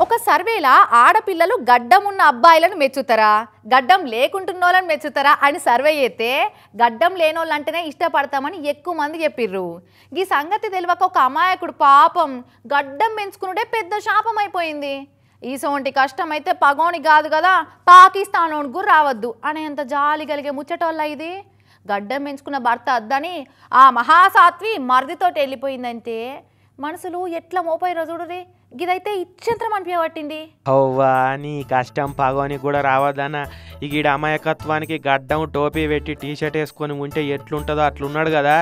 ఒక సర్వేలా ఆడపిల్లలు గడ్డం ఉన్న అబ్బాయిలను మెచ్చుతారా గడ్డం లేకుంటున్నోళ్ళని మెచ్చుతారా అని సర్వే చేస్తే గడ్డం లేనోళ్ళంటేనే ఇష్టపడతామని ఎక్కువ మంది చెప్పిర్రు. ఈ సంగతి తెలియక ఒక అమాయకుడు పాపం గడ్డం పెంచుకునుడే పెద్ద శాపం అయిపోయింది. ఈసోంటి కష్టం అయితే పగోని కాదు కదా పాకిస్తాన్ కూడా రావద్దు అనేంత జాలి కలిగే ముచ్చటోళ్ళ ఇది. గడ్డం పెంచుకున్న భర్త అద్దని ఆ మహాసాత్వి మర్దితోటి వెళ్ళిపోయిందంటే మనసులు ఎట్లా మోపోయి రోజుడురే ఇదైతే ఇచ్చంత్రం అనిపించబట్టింది. అవ్వా నీ కష్టం పగోని కూడా రావద్దన్న ఈడ అమాయకత్వానికి గడ్డం టోపీ పెట్టి టీషర్ట్ వేసుకొని ఉంటే ఎట్లుంటుందో అట్లున్నాడు కదా.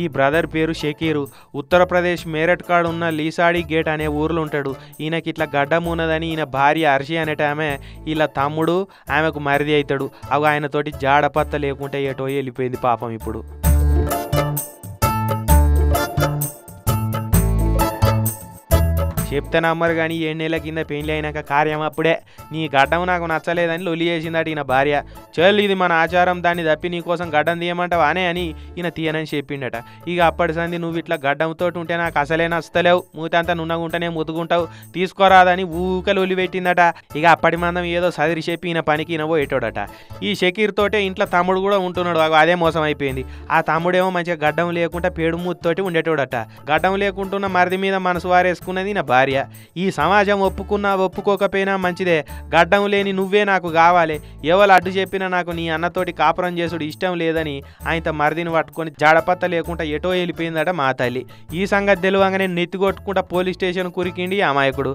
ఈ బ్రదర్ పేరు షకీరు. ఉత్తరప్రదేశ్ మేరట్ కాడ ఉన్న లీసాడి గేట్ అనే ఊర్లో ఉంటాడు. ఈయనకి ఇట్లా గడ్డం ఉన్నదని ఈయన భార్య అర్షి అనేట ఆమె ఇలా తమ్ముడు ఆమెకు మరిది అవుతాడు. అవి ఆయనతోటి జాడపత్త లేకుంటే ఏటో వెళ్ళిపోయింది పాపం. ఇప్పుడు చెప్తే నమ్మరు కానీ 7 నెలల కింద పెళ్లి అయినాక కార్యం అప్పుడే నీ గడ్డం నాకు నచ్చలేదని లొల్లి చేసిందట ఈయన భార్య. చల్ ఇది మన ఆచారం, దాన్ని తప్పి నీకోసం గడ్డం తీయమంటావు అనే అని ఈయన తీయనని చెప్పిండట. ఇక అప్పటి సంది నువ్వు ఇట్లా గడ్డంతో ఉంటే నాకు అసలే నచ్చలేవు, మూతంతా నున్నగుంటేనే ముతుకుంటావు, తీసుకోరాదని ఊక లొల్లి పెట్టిందట. ఇక అప్పటి మందం ఏదో సదిరి చెప్పి ఈయన పనికి ఈయన పోయేటోడట. ఈ షకీర్ తోటే ఇంట్లో తమ్ముడు కూడా ఉంటున్నాడు. అదే మోసం అయిపోయింది. ఆ తమ్ముడేమో మంచిగా గడ్డం లేకుండా పేడు మూతతోటి ఉండేటోడట. గడ్డం లేకుంటున్న మరిది మీద మనసు వారేసుకున్నది ఈయన భార్య. ఈ సమాజం ఒప్పుకున్నా ఒప్పుకోకపోయినా మంచిదే, గడ్డం లేని నువ్వే నాకు కావాలి, ఎవరు అడ్డు చెప్పినా నాకు నీ అన్నతోటి కాపురం చేసుడు ఇష్టం లేదని ఆయన మరిదిని పట్టుకొని జాడపత్త లేకుండా ఎటో వెళ్ళిపోయిందట మా తల్లి. ఈ సంగతి తెలియగానే నెత్తికొట్టుకుంటా పోలీస్ స్టేషన్ కురికిండి అమాయకుడు.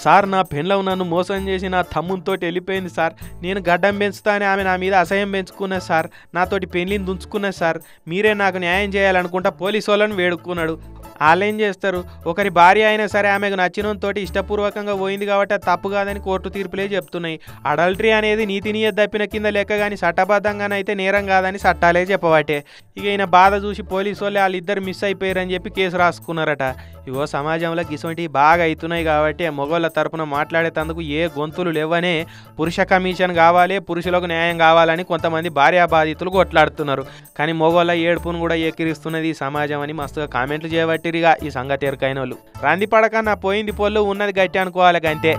సార్ నా పెండ్లం నన్ను మోసం చేసి నా తమ్మునితోటి వెళ్ళిపోయింది సార్, నేను గడ్డం పెంచుతానే ఆమె నా మీద అసహ్యం పెంచుకున్నది సార్, నాతోటి పెళ్లిని దుంచుకున్నది సార్, మీరే నాకు న్యాయం చేయాలనుకుంటా పోలీసు వాళ్ళని వేడుకున్నాడు. వాళ్ళేం చేస్తారు, ఒకరి భార్య అయినా సరే ఆమెకు నచ్చినంతోటి ఇష్టపూర్వకంగా పోయింది కాబట్టి అది తప్పు కాదని కోర్టు తీర్పులే చెప్తున్నాయి. అడల్టరీ అనేది నీతి నియత తప్పిన కింద లెక్క కానీ చట్టబద్ధంగానైతే నేరం కాదని చట్టాలే చెప్పబట్టే. ఇక ఈయన బాధ చూసి పోలీసు వాళ్ళు వాళ్ళిద్దరు మిస్ అయిపోయారని చెప్పి కేసు రాసుకున్నారట. ఇగో సమాజంలో ఇటువంటివి బాగా అవుతున్నాయి కాబట్టి మగవాళ్ళ తరపున మాట్లాడేటందుకు ఏ గొంతులు లేవనే పురుష కమిషన్ కావాలి, పురుషులకు న్యాయం కావాలని కొంతమంది భార్యా బాధితులు కొట్లాడుతున్నారు. కానీ మగవాళ్ళ ఏడుపును కూడా ఎక్కిరిస్తున్నది ఈ సమాజం అని మస్తుగా కామెంట్లు చేయబట్టిరిగా ఈ సంగతి ఎరకైన వాళ్ళు. రంది పడకన్నా పోయింది పొల్లు ఉన్నది గట్టి అనుకోవాలి అంతే.